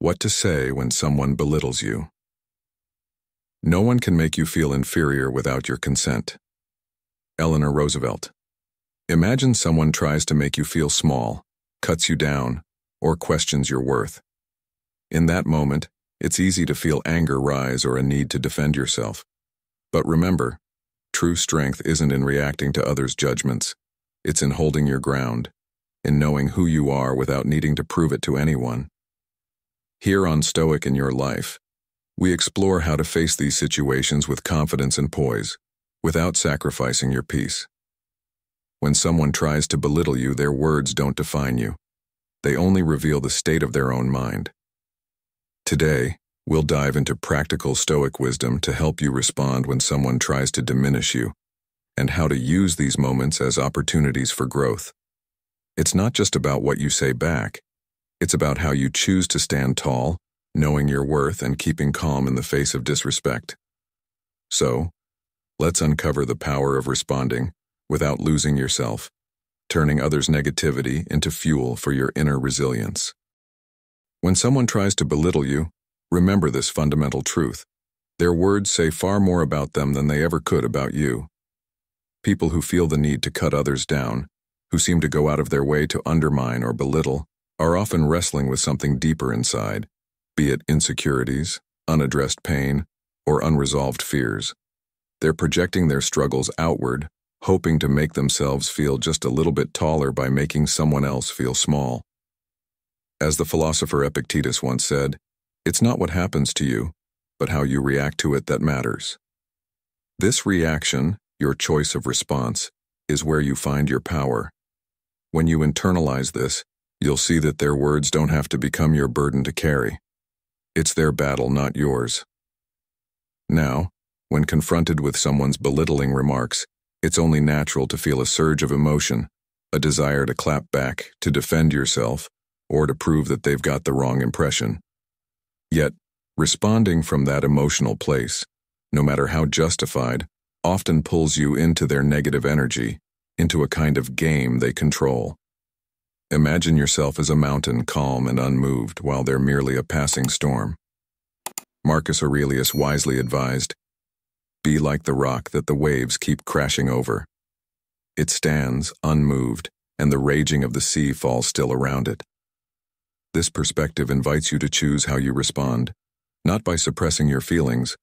What to say when someone belittles you. No one can make you feel inferior without your consent. Eleanor Roosevelt. Imagine someone tries to make you feel small, cuts you down, or questions your worth. In that moment, it's easy to feel anger rise or a need to defend yourself. But remember, true strength isn't in reacting to others' judgments. It's in holding your ground, in knowing who you are without needing to prove it to anyone. Here on Stoic in Your Life, we explore how to face these situations with confidence and poise, without sacrificing your peace. When someone tries to belittle you, their words don't define you. They only reveal the state of their own mind. Today, we'll dive into practical Stoic wisdom to help you respond when someone tries to diminish you, and how to use these moments as opportunities for growth. It's not just about what you say back. It's about how you choose to stand tall, knowing your worth and keeping calm in the face of disrespect. So, let's uncover the power of responding without losing yourself, turning others' negativity into fuel for your inner resilience. When someone tries to belittle you, remember this fundamental truth. Their words say far more about them than they ever could about you. People who feel the need to cut others down, who seem to go out of their way to undermine or belittle, are often wrestling with something deeper inside, be it insecurities, unaddressed pain, or unresolved fears. They're projecting their struggles outward, hoping to make themselves feel just a little bit taller by making someone else feel small. As the philosopher Epictetus once said, it's not what happens to you, but how you react to it that matters. This reaction, your choice of response, is where you find your power. When you internalize this, you'll see that their words don't have to become your burden to carry. It's their battle, not yours. Now, when confronted with someone's belittling remarks, it's only natural to feel a surge of emotion, a desire to clap back, to defend yourself, or to prove that they've got the wrong impression. Yet, responding from that emotional place, no matter how justified, often pulls you into their negative energy, into a kind of game they control. Imagine yourself as a mountain, calm and unmoved, while they're merely a passing storm. Marcus Aurelius wisely advised, "Be like the rock that the waves keep crashing over. It stands, unmoved, and the raging of the sea falls still around it." This perspective invites you to choose how you respond, not by suppressing your feelings,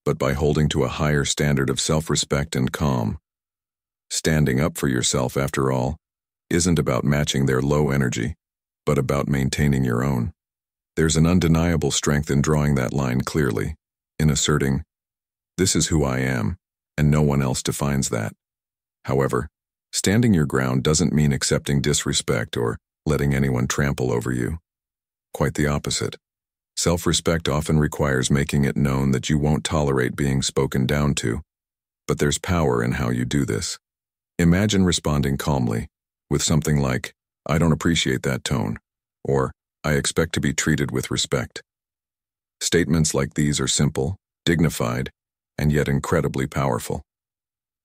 but by holding to a higher standard of self-respect and calm. Standing up for yourself, after all, isn't about matching their low energy, but about maintaining your own. There's an undeniable strength in drawing that line clearly, in asserting, "This is who I am, and no one else defines that." However, standing your ground doesn't mean accepting disrespect or letting anyone trample over you. Quite the opposite. Self-respect often requires making it known that you won't tolerate being spoken down to, but there's power in how you do this. Imagine responding calmly, with something like, "I don't appreciate that tone," or "I expect to be treated with respect." Statements like these are simple, dignified, and yet incredibly powerful.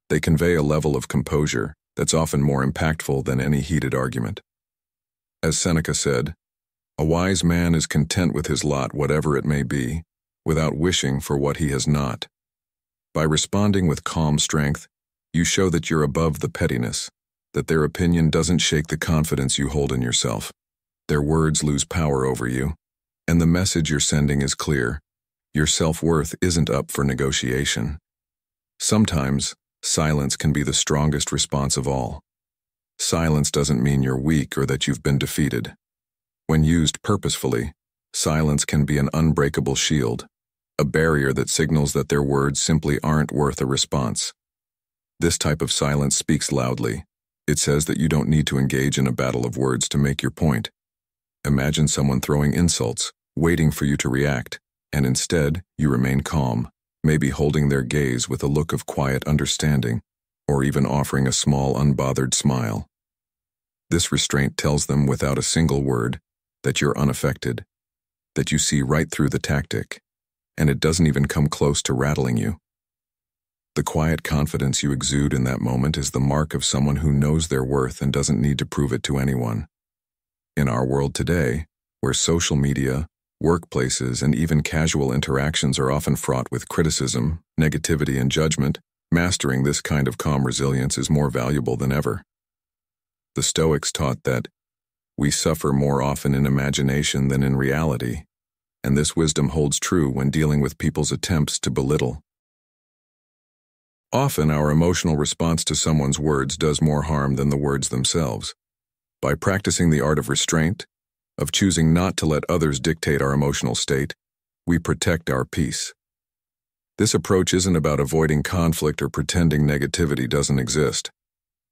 They convey a level of composure that's often more impactful than any heated argument. As Seneca said, "A wise man is content with his lot, whatever it may be, without wishing for what he has not." By responding with calm strength, you show that you're above the pettiness, that their opinion doesn't shake the confidence you hold in yourself. Their words lose power over you, and the message you're sending is clear. Your self-worth isn't up for negotiation. Sometimes, silence can be the strongest response of all. Silence doesn't mean you're weak or that you've been defeated. When used purposefully, silence can be an unbreakable shield, a barrier that signals that their words simply aren't worth a response. This type of silence speaks loudly. It says that you don't need to engage in a battle of words to make your point. Imagine someone throwing insults, waiting for you to react, and instead, you remain calm, maybe holding their gaze with a look of quiet understanding, or even offering a small, unbothered smile. This restraint tells them without a single word that you're unaffected, that you see right through the tactic, and it doesn't even come close to rattling you. The quiet confidence you exude in that moment is the mark of someone who knows their worth and doesn't need to prove it to anyone. In our world today, where social media, Workplaces and even casual interactions are often fraught with criticism, negativity, and judgment. Mastering this kind of calm resilience is more valuable than ever. The Stoics taught that we suffer more often in imagination than in reality, and this wisdom holds true when dealing with people's attempts to belittle. Often, our emotional response to someone's words does more harm than the words themselves. By practicing the art of restraint, of choosing not to let others dictate our emotional state, we protect our peace. This approach isn't about avoiding conflict or pretending negativity doesn't exist.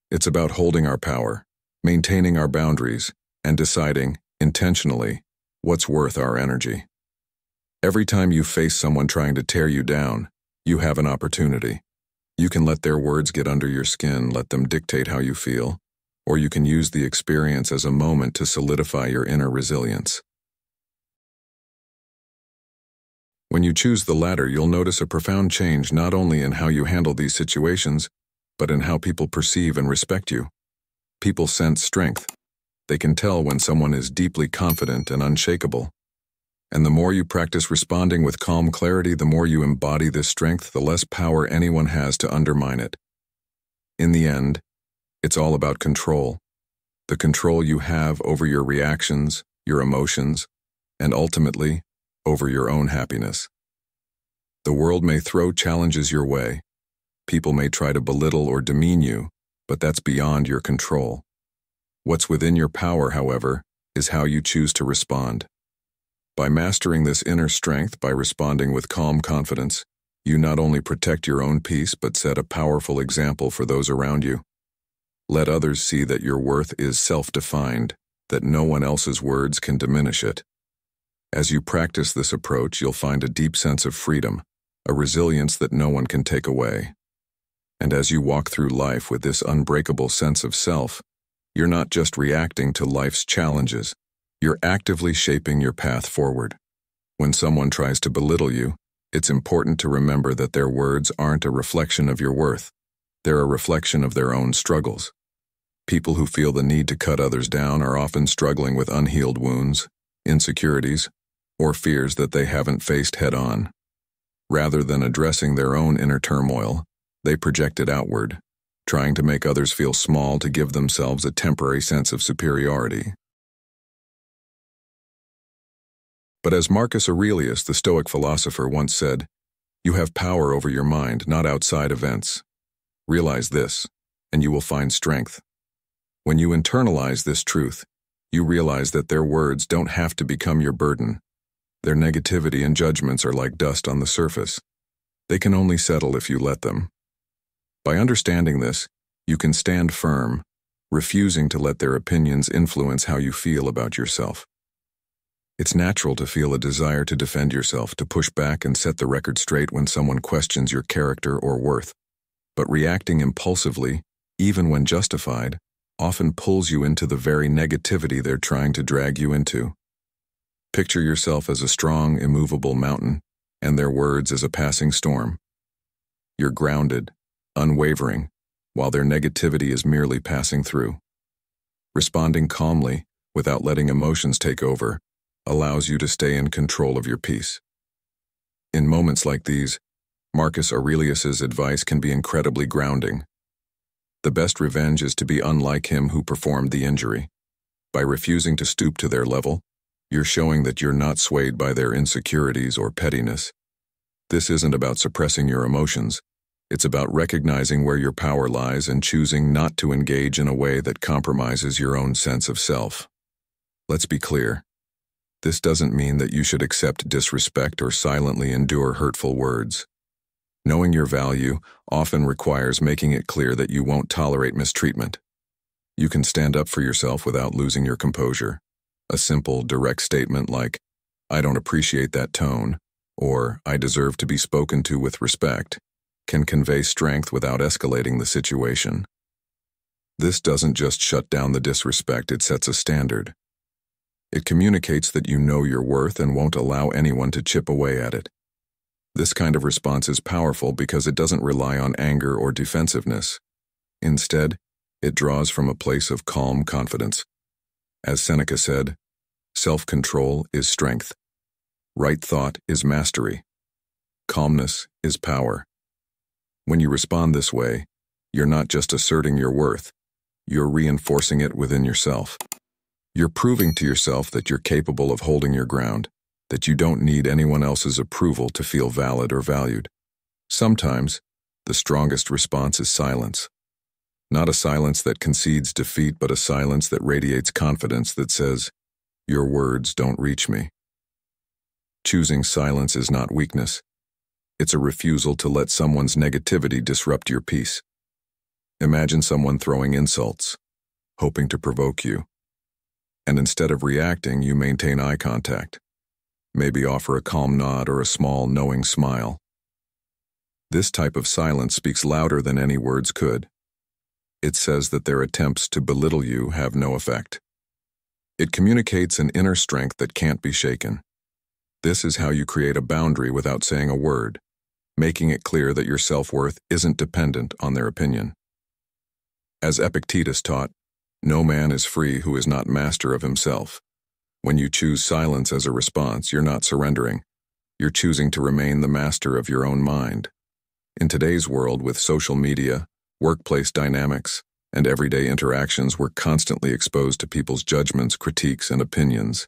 It's about holding our power, maintaining our boundaries, and deciding, intentionally, what's worth our energy. Every time you face someone trying to tear you down, you have an opportunity. You can let their words get under your skin, let them dictate how you feel, or you can use the experience as a moment to solidify your inner resilience. When you choose the latter, you'll notice a profound change not only in how you handle these situations, but in how people perceive and respect you. People sense strength. They can tell when someone is deeply confident and unshakable. And the more you practice responding with calm clarity, the more you embody this strength, the less power anyone has to undermine it. In the end, it's all about control. The control you have over your reactions, your emotions, and ultimately, over your own happiness. The world may throw challenges your way. People may try to belittle or demean you, but that's beyond your control. What's within your power, however, is how you choose to respond. By mastering this inner strength, by responding with calm confidence, you not only protect your own peace but set a powerful example for those around you. Let others see that your worth is self-defined, that no one else's words can diminish it. As you practice this approach, you'll find a deep sense of freedom, a resilience that no one can take away. And as you walk through life with this unbreakable sense of self, you're not just reacting to life's challenges, you're actively shaping your path forward. When someone tries to belittle you, it's important to remember that their words aren't a reflection of your worth. They're a reflection of their own struggles. People who feel the need to cut others down are often struggling with unhealed wounds, insecurities, or fears that they haven't faced head-on. Rather than addressing their own inner turmoil, they project it outward, trying to make others feel small to give themselves a temporary sense of superiority. But as Marcus Aurelius, the Stoic philosopher, once said, "You have power over your mind, not outside events. Realize this, and you will find strength." When you internalize this truth, you realize that their words don't have to become your burden. Their negativity and judgments are like dust on the surface. They can only settle if you let them. By understanding this, you can stand firm, refusing to let their opinions influence how you feel about yourself. It's natural to feel a desire to defend yourself, to push back and set the record straight when someone questions your character or worth. But reacting impulsively, even when justified, often pulls you into the very negativity they're trying to drag you into. Picture yourself as a strong, immovable mountain, and their words as a passing storm. You're grounded, unwavering, while their negativity is merely passing through. Responding calmly, without letting emotions take over, allows you to stay in control of your peace. In moments like these, Marcus Aurelius's advice can be incredibly grounding. The best revenge is to be unlike him who performed the injury. By refusing to stoop to their level, you're showing that you're not swayed by their insecurities or pettiness. This isn't about suppressing your emotions. It's about recognizing where your power lies and choosing not to engage in a way that compromises your own sense of self. Let's be clear. This doesn't mean that you should accept disrespect or silently endure hurtful words. Knowing your value often requires making it clear that you won't tolerate mistreatment. You can stand up for yourself without losing your composure. A simple, direct statement like, "I don't appreciate that tone," or "I deserve to be spoken to with respect," can convey strength without escalating the situation. This doesn't just shut down the disrespect, it sets a standard. It communicates that you know your worth and won't allow anyone to chip away at it. This kind of response is powerful because it doesn't rely on anger or defensiveness. Instead, it draws from a place of calm confidence. As Seneca said, self-control is strength. Right thought is mastery. Calmness is power. When you respond this way, you're not just asserting your worth, you're reinforcing it within yourself. You're proving to yourself that you're capable of holding your ground, that you don't need anyone else's approval to feel valid or valued. Sometimes, the strongest response is silence. Not a silence that concedes defeat, but a silence that radiates confidence that says, "Your words don't reach me." Choosing silence is not weakness. It's a refusal to let someone's negativity disrupt your peace. Imagine someone throwing insults, hoping to provoke you. And instead of reacting, you maintain eye contact. Maybe offer a calm nod or a small, knowing smile. This type of silence speaks louder than any words could. It says that their attempts to belittle you have no effect. It communicates an inner strength that can't be shaken. This is how you create a boundary without saying a word, making it clear that your self-worth isn't dependent on their opinion. As Epictetus taught, no man is free who is not master of himself. When you choose silence as a response, you're not surrendering. You're choosing to remain the master of your own mind. In today's world, with social media, workplace dynamics, and everyday interactions, we're constantly exposed to people's judgments, critiques, and opinions.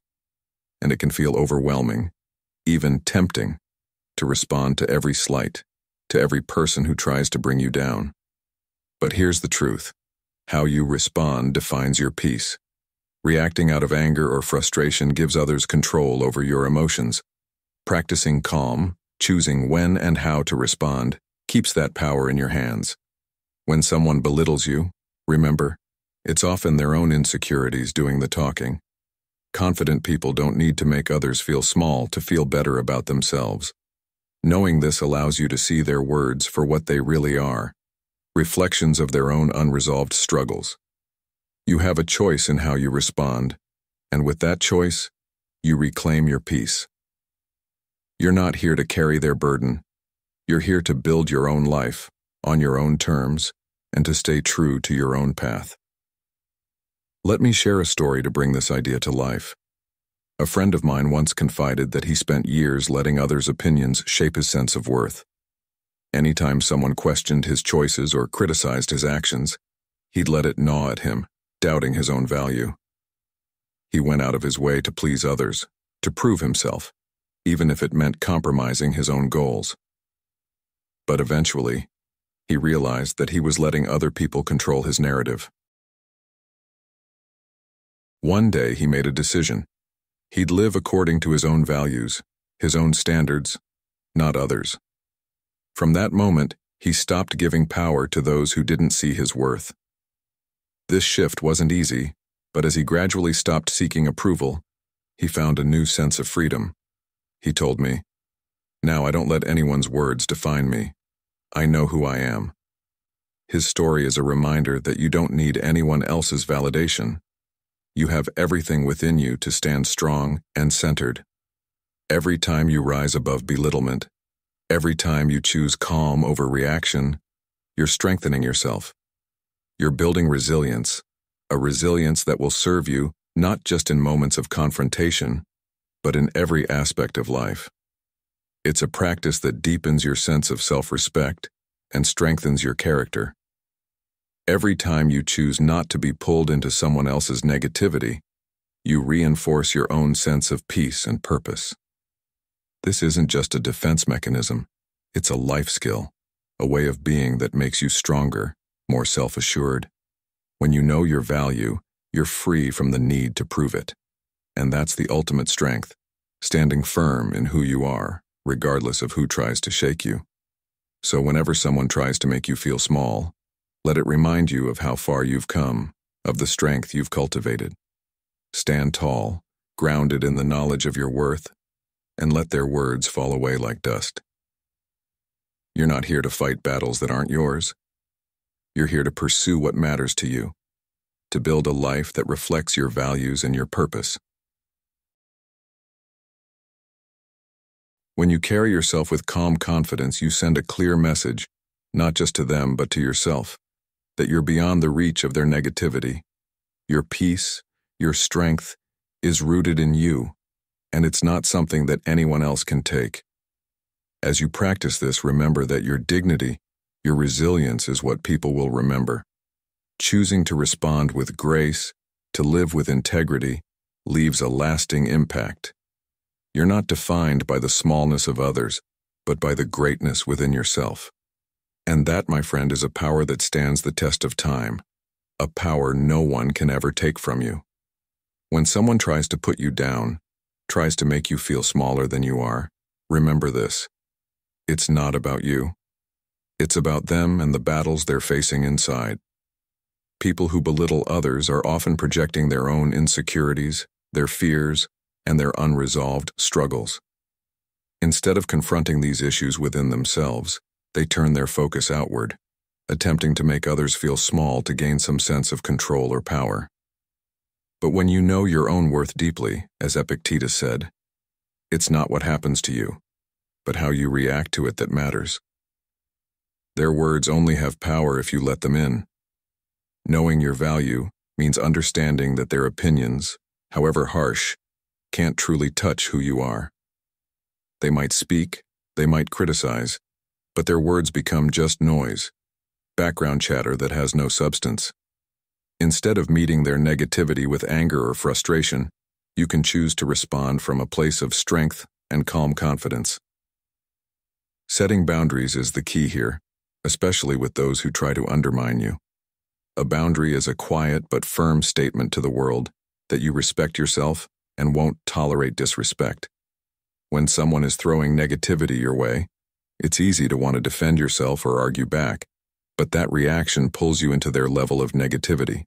And it can feel overwhelming, even tempting, to respond to every slight, to every person who tries to bring you down. But here's the truth. How you respond defines your peace. Reacting out of anger or frustration gives others control over your emotions. Practicing calm, choosing when and how to respond, keeps that power in your hands. When someone belittles you, remember, it's often their own insecurities doing the talking. Confident people don't need to make others feel small to feel better about themselves. Knowing this allows you to see their words for what they really are, reflections of their own unresolved struggles. You have a choice in how you respond, and with that choice, you reclaim your peace. You're not here to carry their burden. You're here to build your own life, on your own terms, and to stay true to your own path. Let me share a story to bring this idea to life. A friend of mine once confided that he spent years letting others' opinions shape his sense of worth. Anytime someone questioned his choices or criticized his actions, he'd let it gnaw at him, doubting his own value. He went out of his way to please others, to prove himself, even if it meant compromising his own goals. But eventually, he realized that he was letting other people control his narrative. One day he made a decision. He'd live according to his own values, his own standards, not others. From that moment, he stopped giving power to those who didn't see his worth. This shift wasn't easy, but as he gradually stopped seeking approval, he found a new sense of freedom. He told me, "Now I don't let anyone's words define me. I know who I am." His story is a reminder that you don't need anyone else's validation. You have everything within you to stand strong and centered. Every time you rise above belittlement, every time you choose calm over reaction, you're strengthening yourself. You're building resilience, a resilience that will serve you not just in moments of confrontation, but in every aspect of life. It's a practice that deepens your sense of self-respect and strengthens your character. Every time you choose not to be pulled into someone else's negativity, you reinforce your own sense of peace and purpose. This isn't just a defense mechanism, it's a life skill, a way of being that makes you stronger, more self-assured. When you know your value, you're free from the need to prove it. And that's the ultimate strength, standing firm in who you are, regardless of who tries to shake you. So whenever someone tries to make you feel small, let it remind you of how far you've come, of the strength you've cultivated. Stand tall, grounded in the knowledge of your worth, and let their words fall away like dust. You're not here to fight battles that aren't yours. You're here to pursue what matters to you, to build a life that reflects your values and your purpose. When you carry yourself with calm confidence, you send a clear message, not just to them but to yourself, that you're beyond the reach of their negativity. Your peace, your strength, is rooted in you, and it's not something that anyone else can take. As you practice this, remember that your dignity, your resilience is what people will remember. Choosing to respond with grace, to live with integrity, leaves a lasting impact. You're not defined by the smallness of others, but by the greatness within yourself. And that, my friend, is a power that stands the test of time, a power no one can ever take from you. When someone tries to put you down, tries to make you feel smaller than you are, remember this. It's not about you. It's about them and the battles they're facing inside. People who belittle others are often projecting their own insecurities, their fears, and their unresolved struggles. Instead of confronting these issues within themselves, they turn their focus outward, attempting to make others feel small to gain some sense of control or power. But when you know your own worth deeply, as Epictetus said, it's not what happens to you, but how you react to it that matters. Their words only have power if you let them in. Knowing your value means understanding that their opinions, however harsh, can't truly touch who you are. They might speak, they might criticize, but their words become just noise, background chatter that has no substance. Instead of meeting their negativity with anger or frustration, you can choose to respond from a place of strength and calm confidence. Setting boundaries is the key here, especially with those who try to undermine you. A boundary is a quiet but firm statement to the world that you respect yourself and won't tolerate disrespect. When someone is throwing negativity your way, it's easy to want to defend yourself or argue back, but that reaction pulls you into their level of negativity.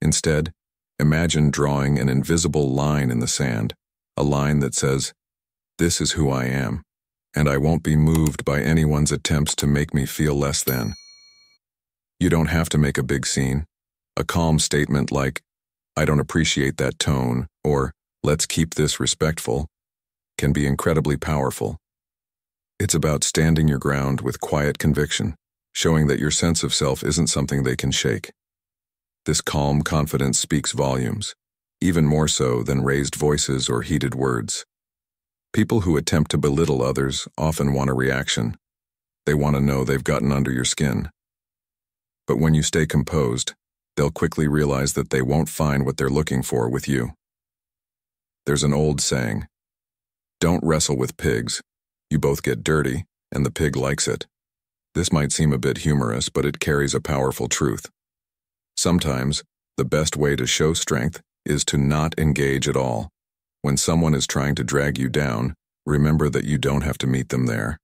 Instead, imagine drawing an invisible line in the sand, a line that says, "This is who I am, and I won't be moved by anyone's attempts to make me feel less than." You don't have to make a big scene. A calm statement like, "I don't appreciate that tone," or "Let's keep this respectful," can be incredibly powerful. It's about standing your ground with quiet conviction, showing that your sense of self isn't something they can shake. This calm confidence speaks volumes, even more so than raised voices or heated words. People who attempt to belittle others often want a reaction. They want to know they've gotten under your skin. But when you stay composed, they'll quickly realize that they won't find what they're looking for with you. There's an old saying, "Don't wrestle with pigs. You both get dirty, and the pig likes it." This might seem a bit humorous, but it carries a powerful truth. Sometimes, the best way to show strength is to not engage at all. When someone is trying to drag you down, remember that you don't have to meet them there.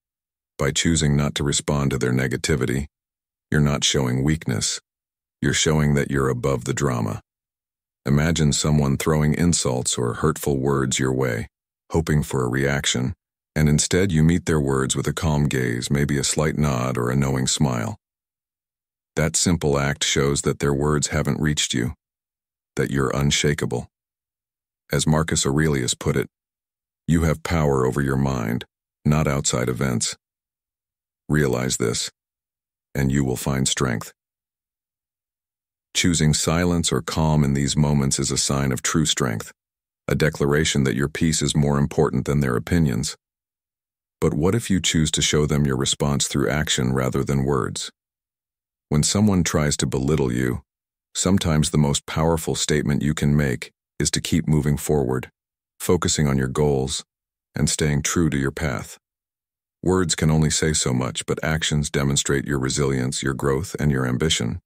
By choosing not to respond to their negativity, you're not showing weakness. You're showing that you're above the drama. Imagine someone throwing insults or hurtful words your way, hoping for a reaction, and instead you meet their words with a calm gaze, maybe a slight nod or a knowing smile. That simple act shows that their words haven't reached you, that you're unshakable. As Marcus Aurelius put it, you have power over your mind, not outside events. Realize this, and you will find strength. Choosing silence or calm in these moments is a sign of true strength, a declaration that your peace is more important than their opinions. But what if you choose to show them your response through action rather than words? When someone tries to belittle you, sometimes the most powerful statement you can make is to keep moving forward, focusing on your goals, and staying true to your path. Words can only say so much, but actions demonstrate your resilience, your growth, and your ambition.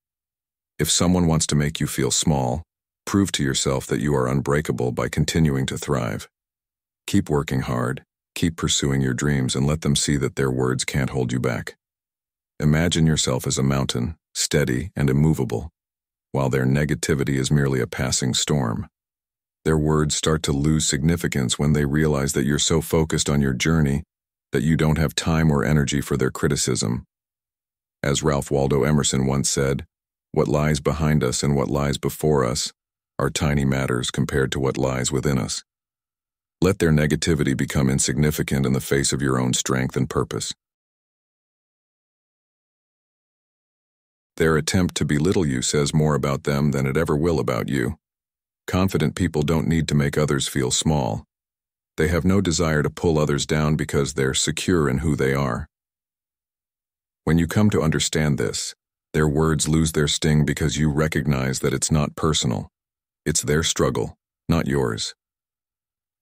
If someone wants to make you feel small, prove to yourself that you are unbreakable by continuing to thrive. Keep working hard, keep pursuing your dreams, and let them see that their words can't hold you back. Imagine yourself as a mountain, steady and immovable, while their negativity is merely a passing storm. Their words start to lose significance when they realize that you're so focused on your journey that you don't have time or energy for their criticism. As Ralph Waldo Emerson once said, "What lies behind us and what lies before us are tiny matters compared to what lies within us." Let their negativity become insignificant in the face of your own strength and purpose. Their attempt to belittle you says more about them than it ever will about you. Confident people don't need to make others feel small. They have no desire to pull others down because they're secure in who they are. When you come to understand this, their words lose their sting because you recognize that it's not personal. It's their struggle, not yours.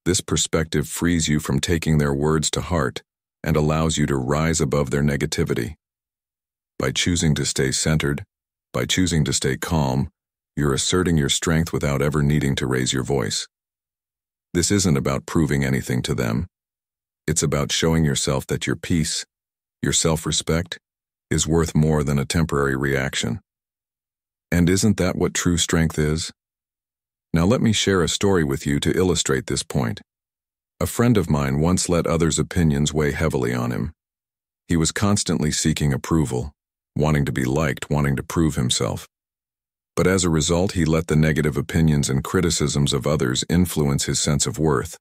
This perspective frees you from taking their words to heart and allows you to rise above their negativity. By choosing to stay centered, by choosing to stay calm, you're asserting your strength without ever needing to raise your voice. This isn't about proving anything to them. It's about showing yourself that your peace, your self-respect, is worth more than a temporary reaction. And isn't that what true strength is? Now let me share a story with you to illustrate this point. A friend of mine once let others' opinions weigh heavily on him. He was constantly seeking approval, wanting to be liked, wanting to prove himself. But as a result, he let the negative opinions and criticisms of others influence his sense of worth.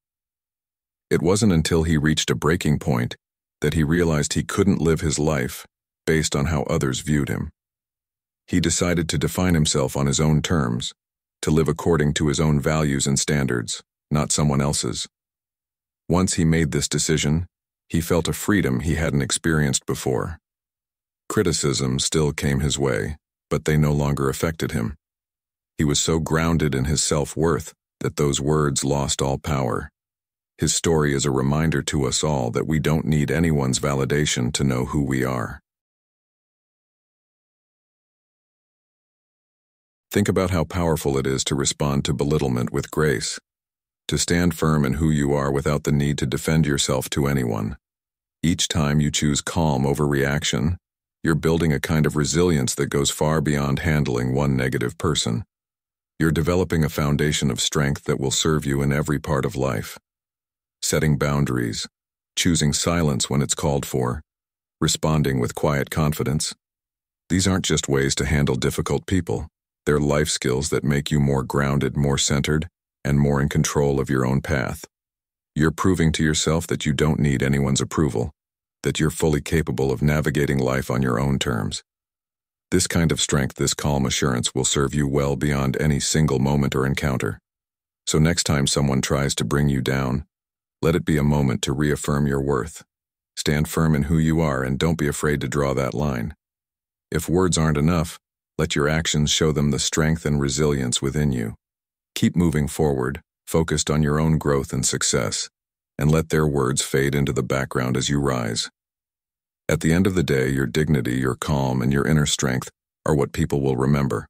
It wasn't until he reached a breaking point that he realized he couldn't live his life based on how others viewed him. He decided to define himself on his own terms, to live according to his own values and standards, not someone else's. Once he made this decision, he felt a freedom he hadn't experienced before. Criticism still came his way, but they no longer affected him. He was so grounded in his self-worth that those words lost all power. His story is a reminder to us all that we don't need anyone's validation to know who we are. Think about how powerful it is to respond to belittlement with grace, to stand firm in who you are without the need to defend yourself to anyone. Each time you choose calm over reaction, you're building a kind of resilience that goes far beyond handling one negative person. You're developing a foundation of strength that will serve you in every part of life. Setting boundaries, choosing silence when it's called for, responding with quiet confidence. These aren't just ways to handle difficult people. They're life skills that make you more grounded, more centered, and more in control of your own path. You're proving to yourself that you don't need anyone's approval, that you're fully capable of navigating life on your own terms. This kind of strength, this calm assurance will serve you well beyond any single moment or encounter. So next time someone tries to bring you down, let it be a moment to reaffirm your worth. Stand firm in who you are and don't be afraid to draw that line. If words aren't enough, let your actions show them the strength and resilience within you. Keep moving forward, focused on your own growth and success, and let their words fade into the background as you rise. At the end of the day, your dignity, your calm, and your inner strength are what people will remember.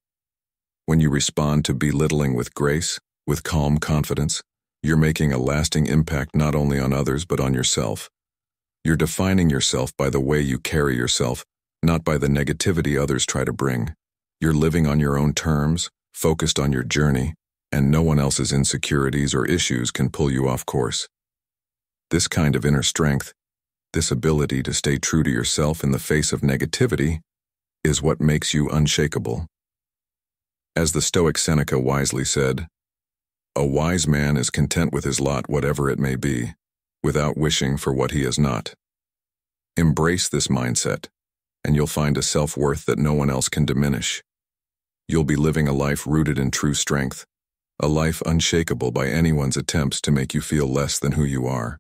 When you respond to belittling with grace, with calm confidence, you're making a lasting impact not only on others but on yourself. You're defining yourself by the way you carry yourself, not by the negativity others try to bring. You're living on your own terms, focused on your journey, and no one else's insecurities or issues can pull you off course. This kind of inner strength, this ability to stay true to yourself in the face of negativity, is what makes you unshakable. As the Stoic Seneca wisely said, "A wise man is content with his lot, whatever it may be, without wishing for what he is not." Embrace this mindset, and you'll find a self-worth that no one else can diminish. You'll be living a life rooted in true strength, a life unshakable by anyone's attempts to make you feel less than who you are.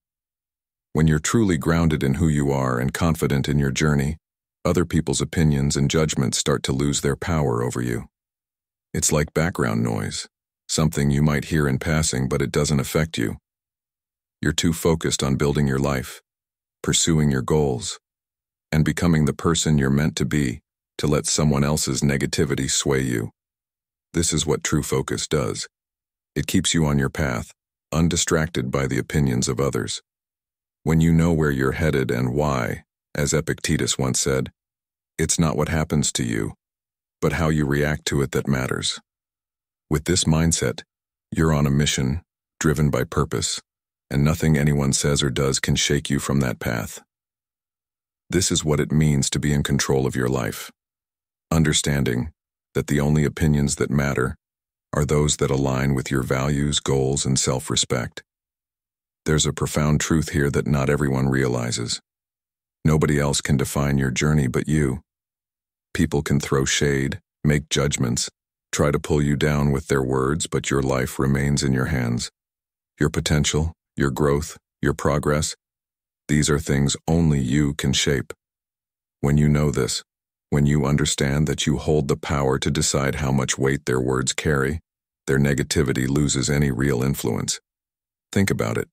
When you're truly grounded in who you are and confident in your journey, other people's opinions and judgments start to lose their power over you. It's like background noise, something you might hear in passing but it doesn't affect you. You're too focused on building your life, pursuing your goals, and becoming the person you're meant to be to let someone else's negativity sway you. This is what true focus does. It keeps you on your path, undistracted by the opinions of others. When you know where you're headed and why, as Epictetus once said, it's not what happens to you, but how you react to it that matters. With this mindset, you're on a mission, driven by purpose, and nothing anyone says or does can shake you from that path. This is what it means to be in control of your life. Understanding that the only opinions that matter are those that align with your values, goals, and self-respect. There's a profound truth here that not everyone realizes. Nobody else can define your journey but you. People can throw shade, make judgments, try to pull you down with their words, but your life remains in your hands. Your potential, your growth, your progress, these are things only you can shape. When you know this, when you understand that you hold the power to decide how much weight their words carry, their negativity loses any real influence. Think about it.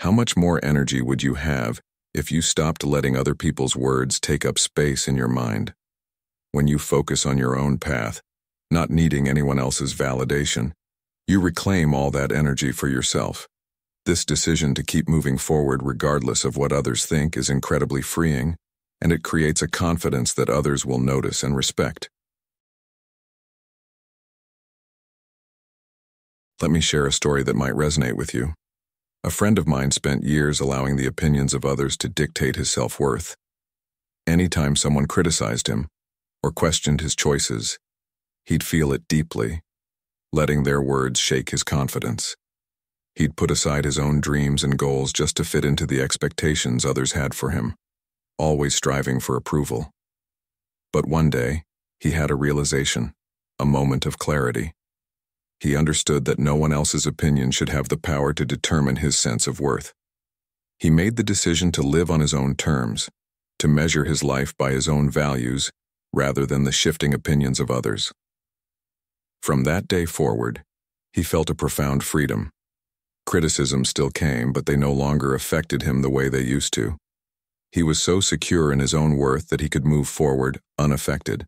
How much more energy would you have if you stopped letting other people's words take up space in your mind? When you focus on your own path, not needing anyone else's validation, you reclaim all that energy for yourself. This decision to keep moving forward regardless of what others think is incredibly freeing, and it creates a confidence that others will notice and respect. Let me share a story that might resonate with you. A friend of mine spent years allowing the opinions of others to dictate his self-worth. Anytime someone criticized him or questioned his choices, he'd feel it deeply, letting their words shake his confidence. He'd put aside his own dreams and goals just to fit into the expectations others had for him, always striving for approval. But one day, he had a realization, a moment of clarity. He understood that no one else's opinion should have the power to determine his sense of worth. He made the decision to live on his own terms, to measure his life by his own values rather than the shifting opinions of others. From that day forward, he felt a profound freedom. Criticism still came, but they no longer affected him the way they used to. He was so secure in his own worth that he could move forward unaffected.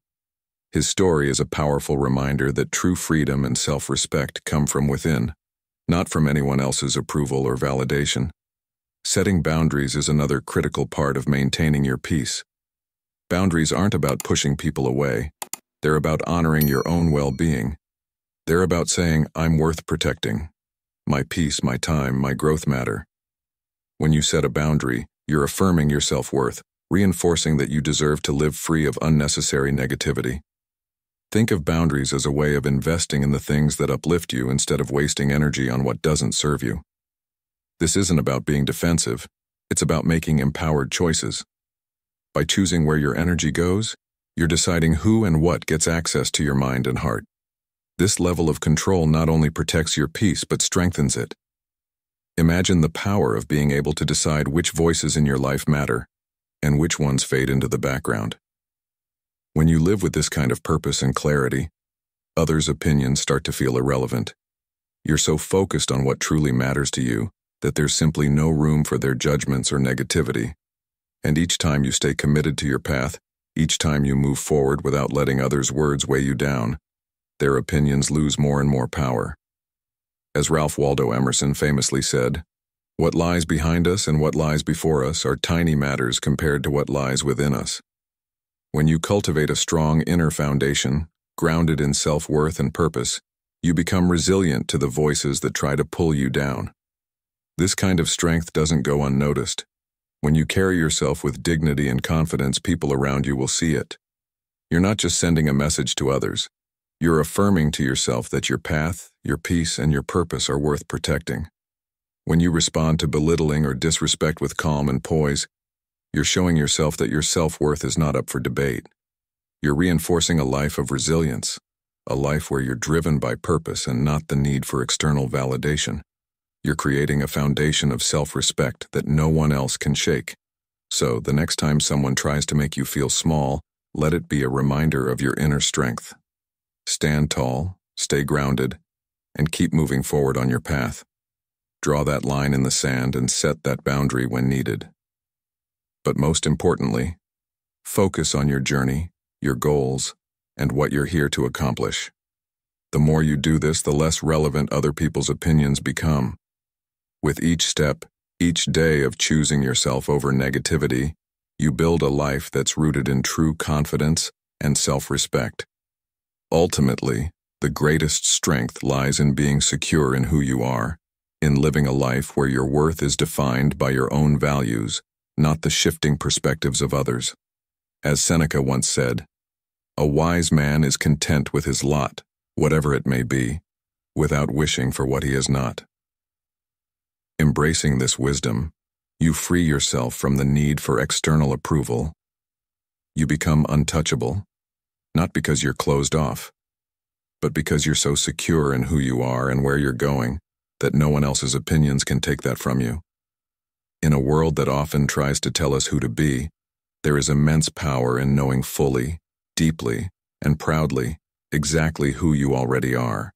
His story is a powerful reminder that true freedom and self-respect come from within, not from anyone else's approval or validation. Setting boundaries is another critical part of maintaining your peace. Boundaries aren't about pushing people away. They're about honoring your own well-being. They're about saying, I'm worth protecting. My peace, my time, my growth matter. When you set a boundary, you're affirming your self-worth, reinforcing that you deserve to live free of unnecessary negativity. Think of boundaries as a way of investing in the things that uplift you instead of wasting energy on what doesn't serve you. This isn't about being defensive, it's about making empowered choices. By choosing where your energy goes, you're deciding who and what gets access to your mind and heart. This level of control not only protects your peace but strengthens it. Imagine the power of being able to decide which voices in your life matter and which ones fade into the background. When you live with this kind of purpose and clarity, others' opinions start to feel irrelevant. You're so focused on what truly matters to you that there's simply no room for their judgments or negativity. And each time you stay committed to your path, each time you move forward without letting others' words weigh you down, their opinions lose more and more power. As Ralph Waldo Emerson famously said, "What lies behind us and what lies before us are tiny matters compared to what lies within us." When you cultivate a strong inner foundation, grounded in self-worth and purpose, you become resilient to the voices that try to pull you down. This kind of strength doesn't go unnoticed. When you carry yourself with dignity and confidence, people around you will see it. You're not just sending a message to others. You're affirming to yourself that your path, your peace, and your purpose are worth protecting. When you respond to belittling or disrespect with calm and poise, you're showing yourself that your self-worth is not up for debate. You're reinforcing a life of resilience, a life where you're driven by purpose and not the need for external validation. You're creating a foundation of self-respect that no one else can shake. So, the next time someone tries to make you feel small, let it be a reminder of your inner strength. Stand tall, stay grounded, and keep moving forward on your path. Draw that line in the sand and set that boundary when needed. But most importantly, focus on your journey, your goals, and what you're here to accomplish. The more you do this, the less relevant other people's opinions become. With each step, each day of choosing yourself over negativity, you build a life that's rooted in true confidence and self-respect. Ultimately, the greatest strength lies in being secure in who you are, in living a life where your worth is defined by your own values, not the shifting perspectives of others. As Seneca once said, "A wise man is content with his lot, whatever it may be, without wishing for what he is not." Embracing this wisdom, you free yourself from the need for external approval. You become untouchable, not because you're closed off, but because you're so secure in who you are and where you're going that no one else's opinions can take that from you. In a world that often tries to tell us who to be, there is immense power in knowing fully, deeply, and proudly exactly who you already are.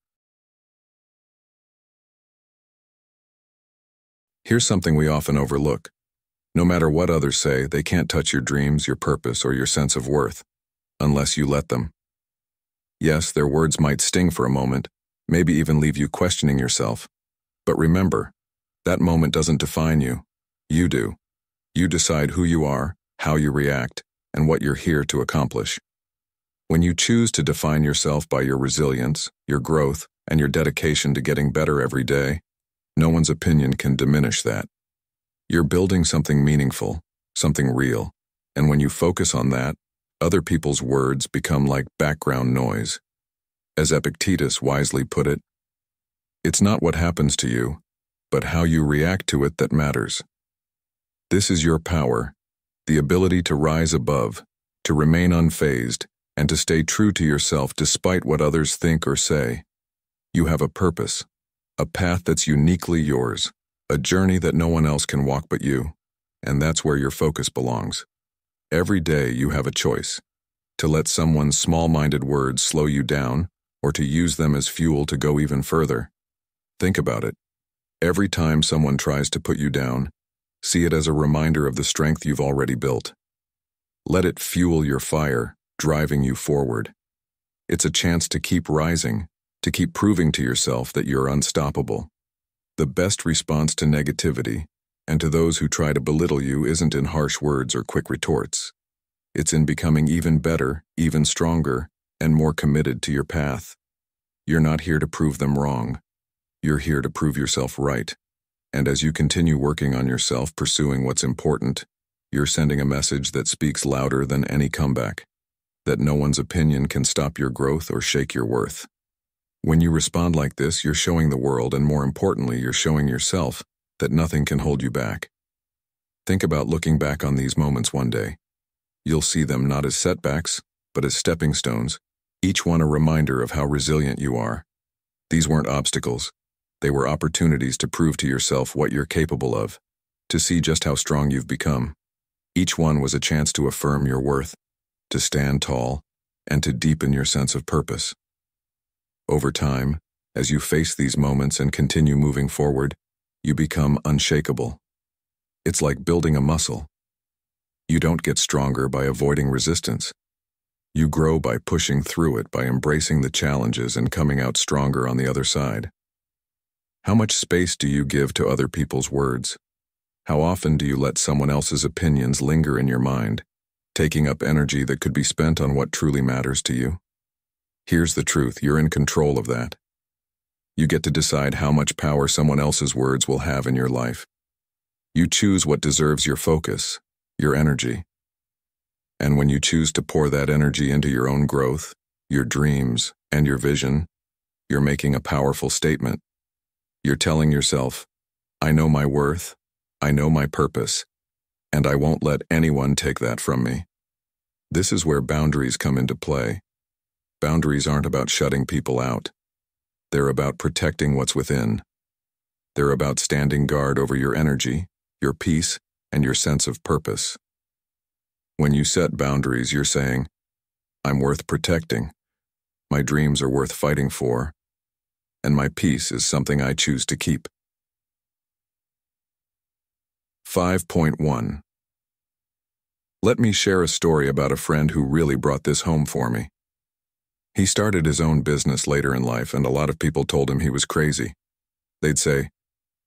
Here's something we often overlook. No matter what others say, they can't touch your dreams, your purpose, or your sense of worth, unless you let them. Yes, their words might sting for a moment, maybe even leave you questioning yourself. But remember, that moment doesn't define you. You do. You decide who you are, how you react, and what you're here to accomplish. When you choose to define yourself by your resilience, your growth, and your dedication to getting better every day, no one's opinion can diminish that. You're building something meaningful, something real, and when you focus on that, other people's words become like background noise. As Epictetus wisely put it, it's not what happens to you, but how you react to it that matters. This is your power, the ability to rise above, to remain unfazed, and to stay true to yourself despite what others think or say. You have a purpose, a path that's uniquely yours, a journey that no one else can walk but you, and that's where your focus belongs. Every day you have a choice, to let someone's small-minded words slow you down, or to use them as fuel to go even further. Think about it. Every time someone tries to put you down, see it as a reminder of the strength you've already built. Let it fuel your fire, driving you forward. It's a chance to keep rising, to keep proving to yourself that you're unstoppable. The best response to negativity, and to those who try to belittle you, isn't in harsh words or quick retorts. It's in becoming even better, even stronger, and more committed to your path. You're not here to prove them wrong. You're here to prove yourself right. And as you continue working on yourself, pursuing what's important, you're sending a message that speaks louder than any comeback, that no one's opinion can stop your growth or shake your worth. When you respond like this, you're showing the world, and more importantly, you're showing yourself, that nothing can hold you back. Think about looking back on these moments one day. You'll see them not as setbacks, but as stepping stones, each one a reminder of how resilient you are. These weren't obstacles. They were opportunities to prove to yourself what you're capable of, to see just how strong you've become. Each one was a chance to affirm your worth, to stand tall, and to deepen your sense of purpose. Over time, as you face these moments and continue moving forward, you become unshakable. It's like building a muscle. You don't get stronger by avoiding resistance. You grow by pushing through it, by embracing the challenges and coming out stronger on the other side. How much space do you give to other people's words? How often do you let someone else's opinions linger in your mind, taking up energy that could be spent on what truly matters to you? Here's the truth, you're in control of that. You get to decide how much power someone else's words will have in your life. You choose what deserves your focus, your energy. And when you choose to pour that energy into your own growth, your dreams, and your vision, you're making a powerful statement. You're telling yourself, I know my worth, I know my purpose, and I won't let anyone take that from me. This is where boundaries come into play. Boundaries aren't about shutting people out. They're about protecting what's within. They're about standing guard over your energy, your peace, and your sense of purpose. When you set boundaries, you're saying, I'm worth protecting. My dreams are worth fighting for. And my peace is something I choose to keep. 5.1. Let me share a story about a friend who really brought this home for me. He started his own business later in life, and a lot of people told him he was crazy. They'd say,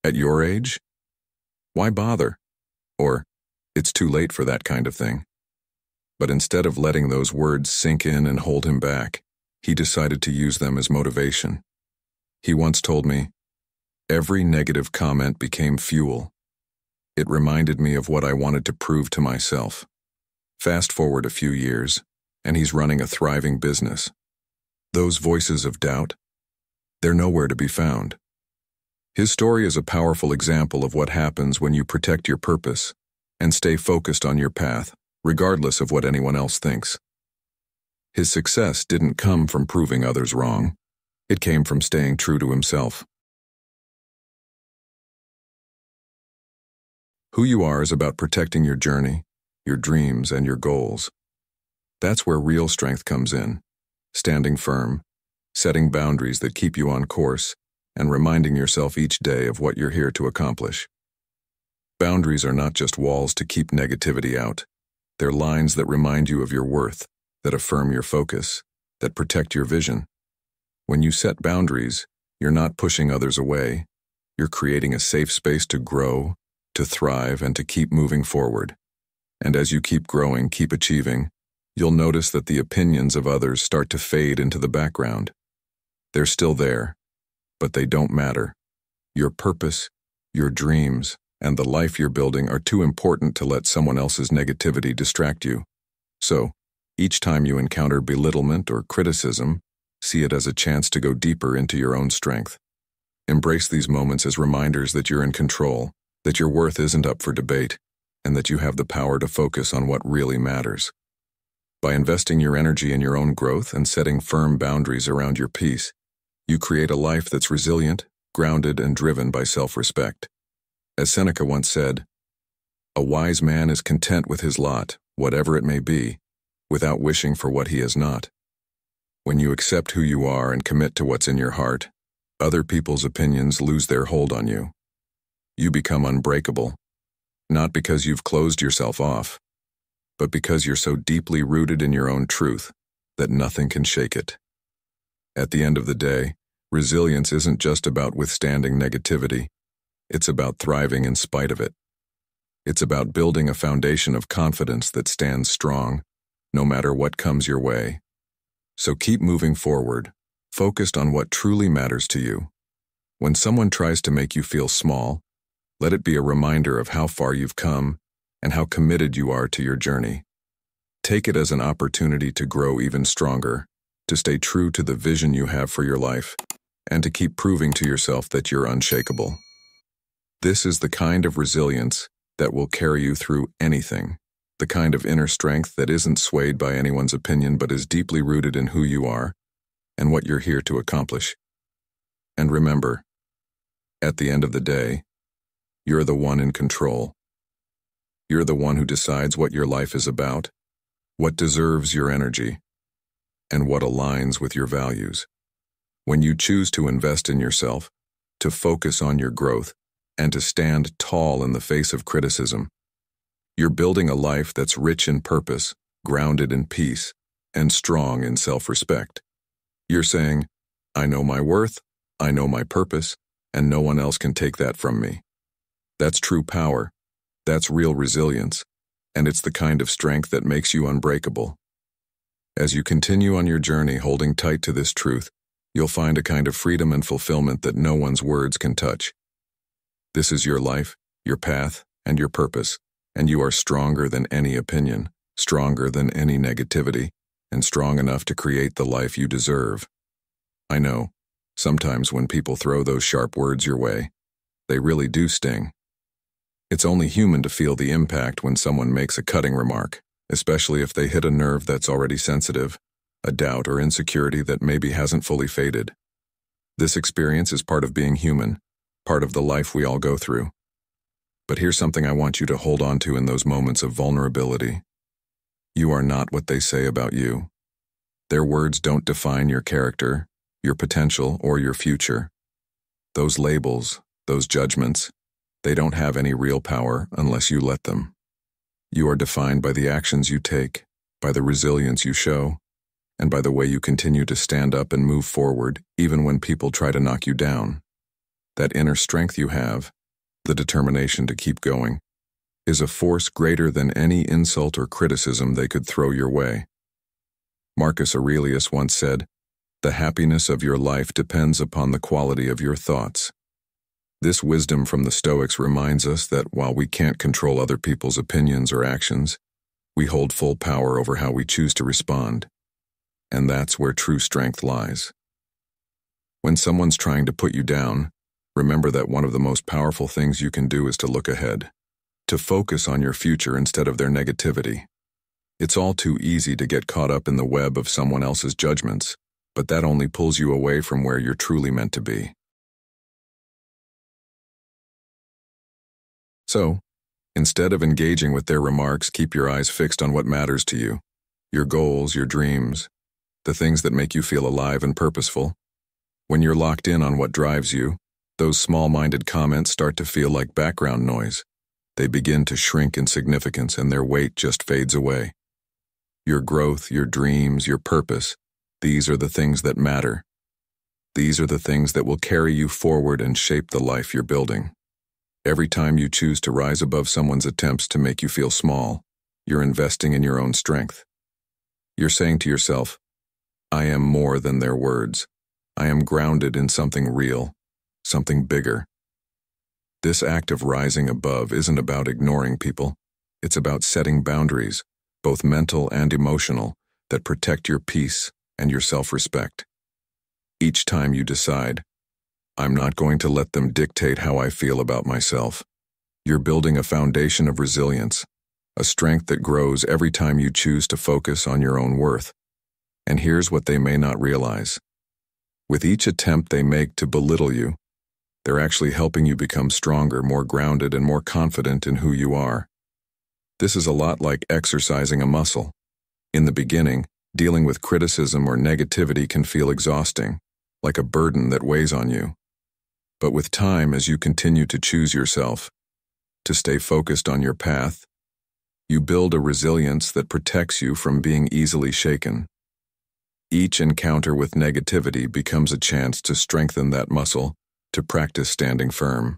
at your age? Why bother? Or, it's too late for that kind of thing. But instead of letting those words sink in and hold him back, he decided to use them as motivation. He once told me, every negative comment became fuel. It reminded me of what I wanted to prove to myself. Fast forward a few years, and he's running a thriving business. Those voices of doubt, they're nowhere to be found. His story is a powerful example of what happens when you protect your purpose and stay focused on your path, regardless of what anyone else thinks. His success didn't come from proving others wrong. It came from staying true to himself. Who you are is about protecting your journey, your dreams, and your goals. That's where real strength comes in, standing firm, setting boundaries that keep you on course, and reminding yourself each day of what you're here to accomplish. Boundaries are not just walls to keep negativity out. They're lines that remind you of your worth, that affirm your focus, that protect your vision. When you set boundaries, you're not pushing others away. You're creating a safe space to grow, to thrive, and to keep moving forward. And as you keep growing, keep achieving, you'll notice that the opinions of others start to fade into the background. They're still there, but they don't matter. Your purpose, your dreams, and the life you're building are too important to let someone else's negativity distract you. So, each time you encounter belittlement or criticism, see it as a chance to go deeper into your own strength. Embrace these moments as reminders that you're in control, that your worth isn't up for debate, and that you have the power to focus on what really matters. By investing your energy in your own growth and setting firm boundaries around your peace, you create a life that's resilient, grounded, and driven by self-respect. As Seneca once said, "A wise man is content with his lot, whatever it may be, without wishing for what he has not." When you accept who you are and commit to what's in your heart, other people's opinions lose their hold on you. You become unbreakable, not because you've closed yourself off, but because you're so deeply rooted in your own truth that nothing can shake it. At the end of the day, resilience isn't just about withstanding negativity. It's about thriving in spite of it. It's about building a foundation of confidence that stands strong, no matter what comes your way. So keep moving forward, focused on what truly matters to you. When someone tries to make you feel small, let it be a reminder of how far you've come and how committed you are to your journey. Take it as an opportunity to grow even stronger, to stay true to the vision you have for your life, and to keep proving to yourself that you're unshakable. This is the kind of resilience that will carry you through anything, the kind of inner strength that isn't swayed by anyone's opinion but is deeply rooted in who you are and what you're here to accomplish. And remember, at the end of the day, you're the one in control. You're the one who decides what your life is about, what deserves your energy, and what aligns with your values. When you choose to invest in yourself, to focus on your growth, and to stand tall in the face of criticism, you're building a life that's rich in purpose, grounded in peace, and strong in self-respect. You're saying, "I know my worth, I know my purpose, and no one else can take that from me." That's true power, that's real resilience, and it's the kind of strength that makes you unbreakable. As you continue on your journey holding tight to this truth, you'll find a kind of freedom and fulfillment that no one's words can touch. This is your life, your path, and your purpose, and you are stronger than any opinion, stronger than any negativity, and strong enough to create the life you deserve. I know, sometimes when people throw those sharp words your way, they really do sting. It's only human to feel the impact when someone makes a cutting remark, especially if they hit a nerve that's already sensitive, a doubt or insecurity that maybe hasn't fully faded. This experience is part of being human, part of the life we all go through. But here's something I want you to hold on to in those moments of vulnerability. You are not what they say about you. Their words don't define your character, your potential, or your future. Those labels, those judgments, they don't have any real power unless you let them. You are defined by the actions you take, by the resilience you show, and by the way you continue to stand up and move forward even when people try to knock you down. That inner strength you have, the determination to keep going, is a force greater than any insult or criticism they could throw your way. Marcus Aurelius once said, "The happiness of your life depends upon the quality of your thoughts." This wisdom from the Stoics reminds us that while we can't control other people's opinions or actions, we hold full power over how we choose to respond. And that's where true strength lies. When someone's trying to put you down, remember that one of the most powerful things you can do is to look ahead, to focus on your future instead of their negativity. It's all too easy to get caught up in the web of someone else's judgments, but that only pulls you away from where you're truly meant to be. So, Instead of engaging with their remarks, keep your eyes fixed on what matters to you. Your goals, your dreams, the things that make you feel alive and purposeful. When you're locked in on what drives you, those small-minded comments start to feel like background noise. They begin to shrink in significance and their weight just fades away. Your growth, your dreams, your purpose, these are the things that matter. These are the things that will carry you forward and shape the life you're building. Every time you choose to rise above someone's attempts to make you feel small, you're investing in your own strength. You're saying to yourself, I am more than their words. I am grounded in something real, something bigger. This act of rising above isn't about ignoring people. It's about setting boundaries, both mental and emotional, that protect your peace and your self-respect. Each time you decide, I'm not going to let them dictate how I feel about myself, you're building a foundation of resilience, a strength that grows every time you choose to focus on your own worth. And here's what they may not realize. With each attempt they make to belittle you, they're actually helping you become stronger, more grounded, and more confident in who you are. This is a lot like exercising a muscle. In the beginning, dealing with criticism or negativity can feel exhausting, like a burden that weighs on you. But with time, as you continue to choose yourself, to stay focused on your path, you build a resilience that protects you from being easily shaken. Each encounter with negativity becomes a chance to strengthen that muscle, to practice standing firm.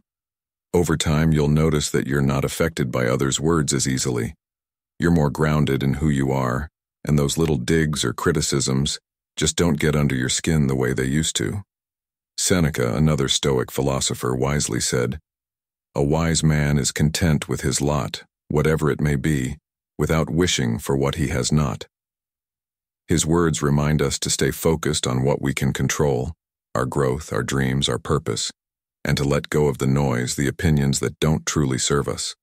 Over time, you'll notice that you're not affected by others' words as easily. You're more grounded in who you are, and those little digs or criticisms just don't get under your skin the way they used to. Seneca, another Stoic philosopher, wisely said, "A wise man is content with his lot, whatever it may be, without wishing for what he has not." His words remind us to stay focused on what we can control, our growth, our dreams, our purpose, and to let go of the noise, the opinions that don't truly serve us.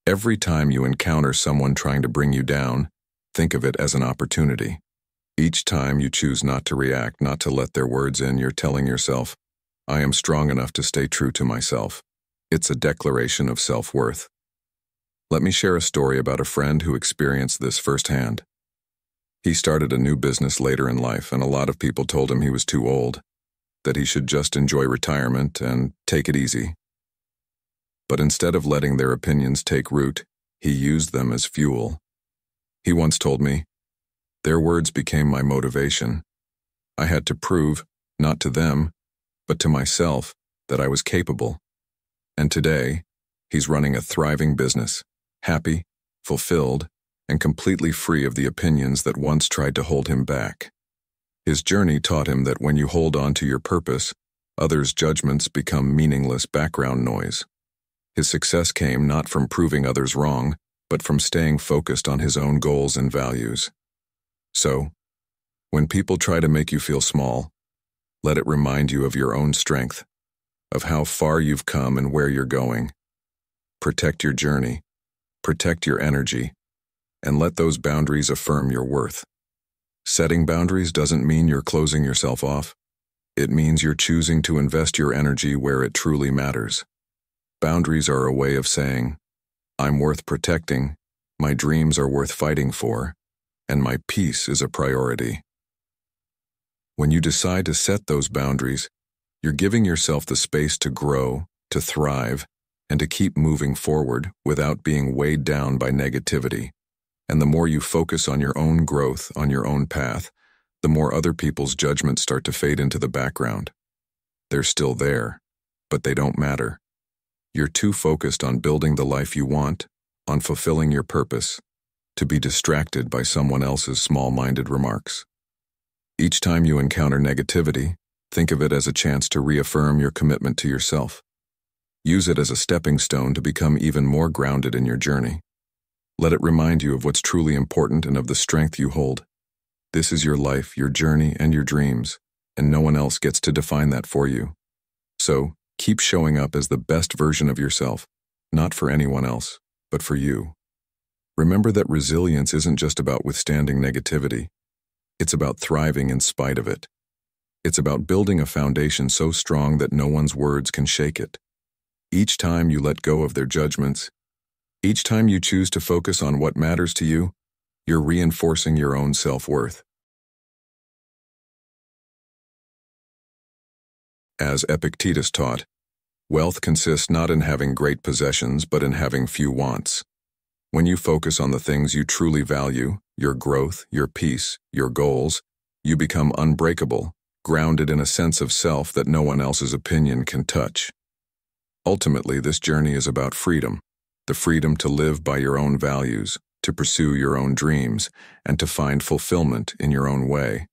Every time you encounter someone trying to bring you down, think of it as an opportunity. Each time you choose not to react, not to let their words in, you're telling yourself, I am strong enough to stay true to myself. It's a declaration of self-worth. Let me share a story about a friend who experienced this firsthand. He started a new business later in life, and a lot of people told him he was too old, that he should just enjoy retirement and take it easy. But instead of letting their opinions take root, he used them as fuel. He once told me, their words became my motivation. I had to prove, not to them, but to myself, that I was capable. And today, he's running a thriving business, happy, fulfilled, and completely free of the opinions that once tried to hold him back. His journey taught him that when you hold on to your purpose, others' judgments become meaningless background noise. His success came not from proving others wrong, but from staying focused on his own goals and values. So, when people try to make you feel small, let it remind you of your own strength, of how far you've come and where you're going. Protect your journey, protect your energy, and let those boundaries affirm your worth. Setting boundaries doesn't mean you're closing yourself off. It means you're choosing to invest your energy where it truly matters. Boundaries are a way of saying, I'm worth protecting, my dreams are worth fighting for, and my peace is a priority. When you decide to set those boundaries, you're giving yourself the space to grow, to thrive, and to keep moving forward without being weighed down by negativity. And the more you focus on your own growth, on your own path, the more other people's judgments start to fade into the background. They're still there, but they don't matter. You're too focused on building the life you want, on fulfilling your purpose, to be distracted by someone else's small-minded remarks. Each time you encounter negativity, think of it as a chance to reaffirm your commitment to yourself. Use it as a stepping stone to become even more grounded in your journey. Let it remind you of what's truly important and of the strength you hold. This is your life, your journey, and your dreams, and no one else gets to define that for you. So, keep showing up as the best version of yourself, not for anyone else, but for you. Remember that resilience isn't just about withstanding negativity. It's about thriving in spite of it. It's about building a foundation so strong that no one's words can shake it. Each time you let go of their judgments, Each time you choose to focus on what matters to you, you're reinforcing your own self-worth. As Epictetus taught, wealth consists not in having great possessions but in having few wants. When you focus on the things you truly value, your growth, your peace, your goals, you become unbreakable, grounded in a sense of self that no one else's opinion can touch. Ultimately, this journey is about freedom, the freedom to live by your own values, to pursue your own dreams, and to find fulfillment in your own way.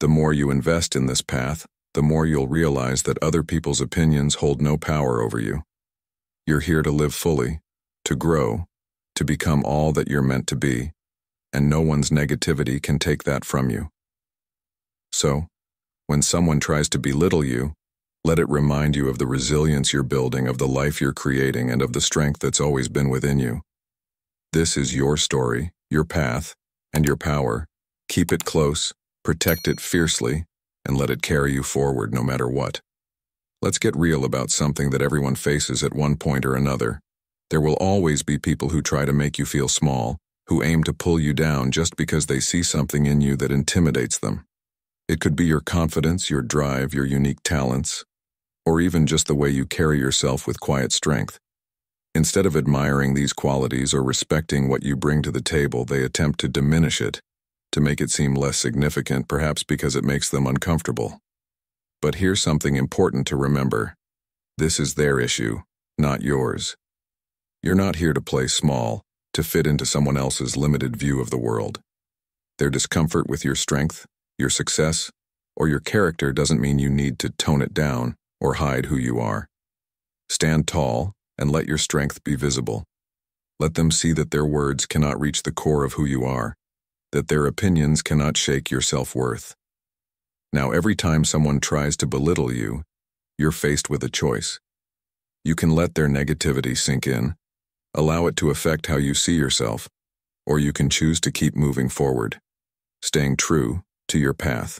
The more you invest in this path, the more you'll realize that other people's opinions hold no power over you. You're here to live fully, to grow, to become all that you're meant to be, and no one's negativity can take that from you. So, when someone tries to belittle you, let it remind you of the resilience you're building, of the life you're creating, and of the strength that's always been within you. This is your story, your path, and your power. Keep it close, protect it fiercely, and let it carry you forward no matter what. Let's get real about something that everyone faces at one point or another. There will always be people who try to make you feel small, who aim to pull you down just because they see something in you that intimidates them. It could be your confidence, your drive, your unique talents, or even just the way you carry yourself with quiet strength. Instead of admiring these qualities or respecting what you bring to the table, they attempt to diminish it, to make it seem less significant, perhaps because it makes them uncomfortable. But here's something important to remember. This is their issue, not yours. You're not here to play small, to fit into someone else's limited view of the world. Their discomfort with your strength, your success, or your character doesn't mean you need to tone it down or hide who you are. Stand tall and let your strength be visible. Let them see that their words cannot reach the core of who you are, that their opinions cannot shake your self-worth. Now, every time someone tries to belittle you, you're faced with a choice. You can let their negativity sink in, allow it to affect how you see yourself, or you can choose to keep moving forward, staying true to your path.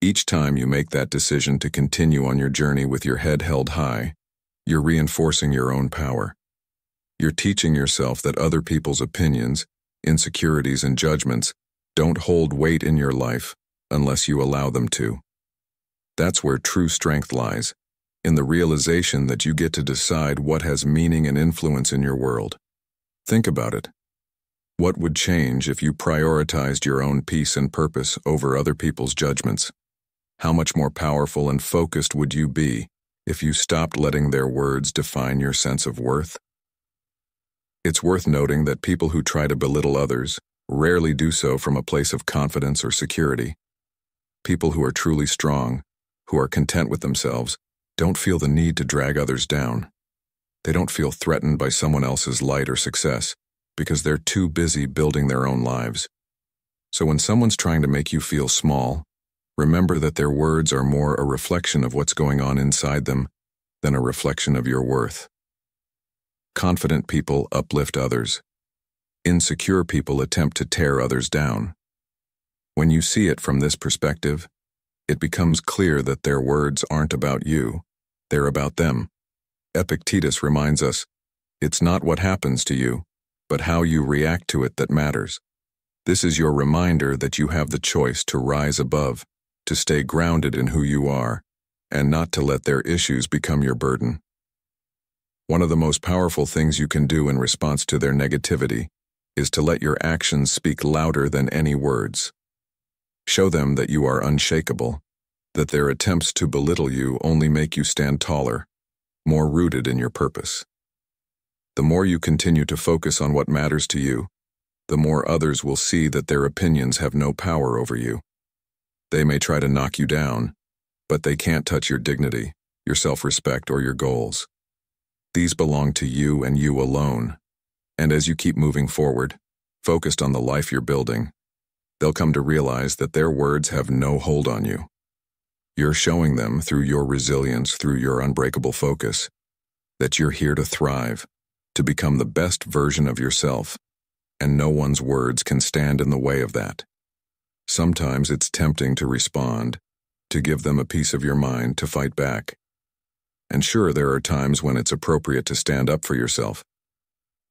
Each time you make that decision to continue on your journey with your head held high, you're reinforcing your own power. You're teaching yourself that other people's opinions, insecurities, and judgments don't hold weight in your life unless you allow them to. That's where true strength lies, in the realization that you get to decide what has meaning and influence in your world. Think about it. What would change if you prioritized your own peace and purpose over other people's judgments? How much more powerful and focused would you be if you stopped letting their words define your sense of worth? It's worth noting that people who try to belittle others rarely do so from a place of confidence or security. People who are truly strong, who are content with themselves, don't feel the need to drag others down. They don't feel threatened by someone else's light or success because they're too busy building their own lives. So when someone's trying to make you feel small, remember that their words are more a reflection of what's going on inside them than a reflection of your worth. Confident people uplift others. Insecure people attempt to tear others down. When you see it from this perspective, it becomes clear that their words aren't about you, they're about them. Epictetus reminds us, it's not what happens to you, but how you react to it that matters. This is your reminder that you have the choice to rise above, to stay grounded in who you are, and not to let their issues become your burden. One of the most powerful things you can do in response to their negativity is to let your actions speak louder than any words. Show them that you are unshakable, that their attempts to belittle you only make you stand taller, more rooted in your purpose. The more you continue to focus on what matters to you, the more others will see that their opinions have no power over you. They may try to knock you down, but they can't touch your dignity, your self-respect, or your goals. These belong to you and you alone. And as you keep moving forward, focused on the life you're building, they'll come to realize that their words have no hold on you. You're showing them through your resilience, through your unbreakable focus, that you're here to thrive, to become the best version of yourself, and no one's words can stand in the way of that. Sometimes it's tempting to respond, to give them a piece of your mind, to fight back. And sure, there are times when it's appropriate to stand up for yourself.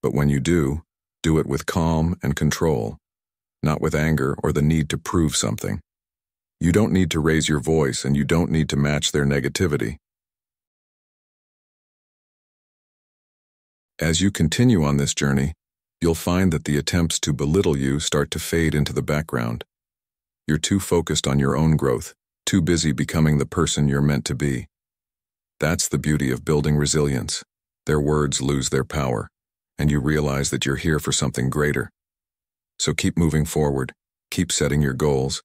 But when you do it with calm and control, not with anger or the need to prove something. You don't need to raise your voice, and you don't need to match their negativity. As you continue on this journey, you'll find that the attempts to belittle you start to fade into the background. You're too focused on your own growth, too busy becoming the person you're meant to be. That's the beauty of building resilience. Their words lose their power, and you realize that you're here for something greater. So keep moving forward, keep setting your goals,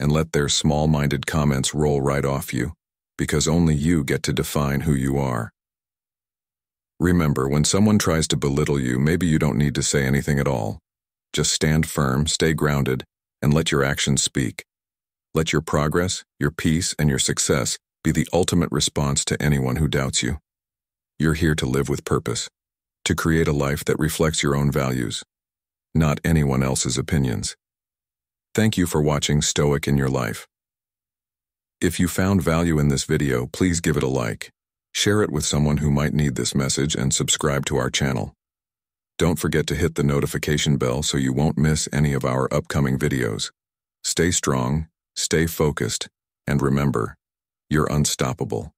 and let their small-minded comments roll right off you, because only you get to define who you are. Remember, when someone tries to belittle you, maybe you don't need to say anything at all. Just stand firm, stay grounded, and let your actions speak. Let your progress, your peace, and your success be the ultimate response to anyone who doubts you. You're here to live with purpose, to create a life that reflects your own values, not anyone else's opinions. Thank you for watching Stoic in Your Life. If you found value in this video, please give it a like, share it with someone who might need this message, and subscribe to our channel. Don't forget to hit the notification bell so you won't miss any of our upcoming videos. Stay strong, stay focused, and remember, you're unstoppable.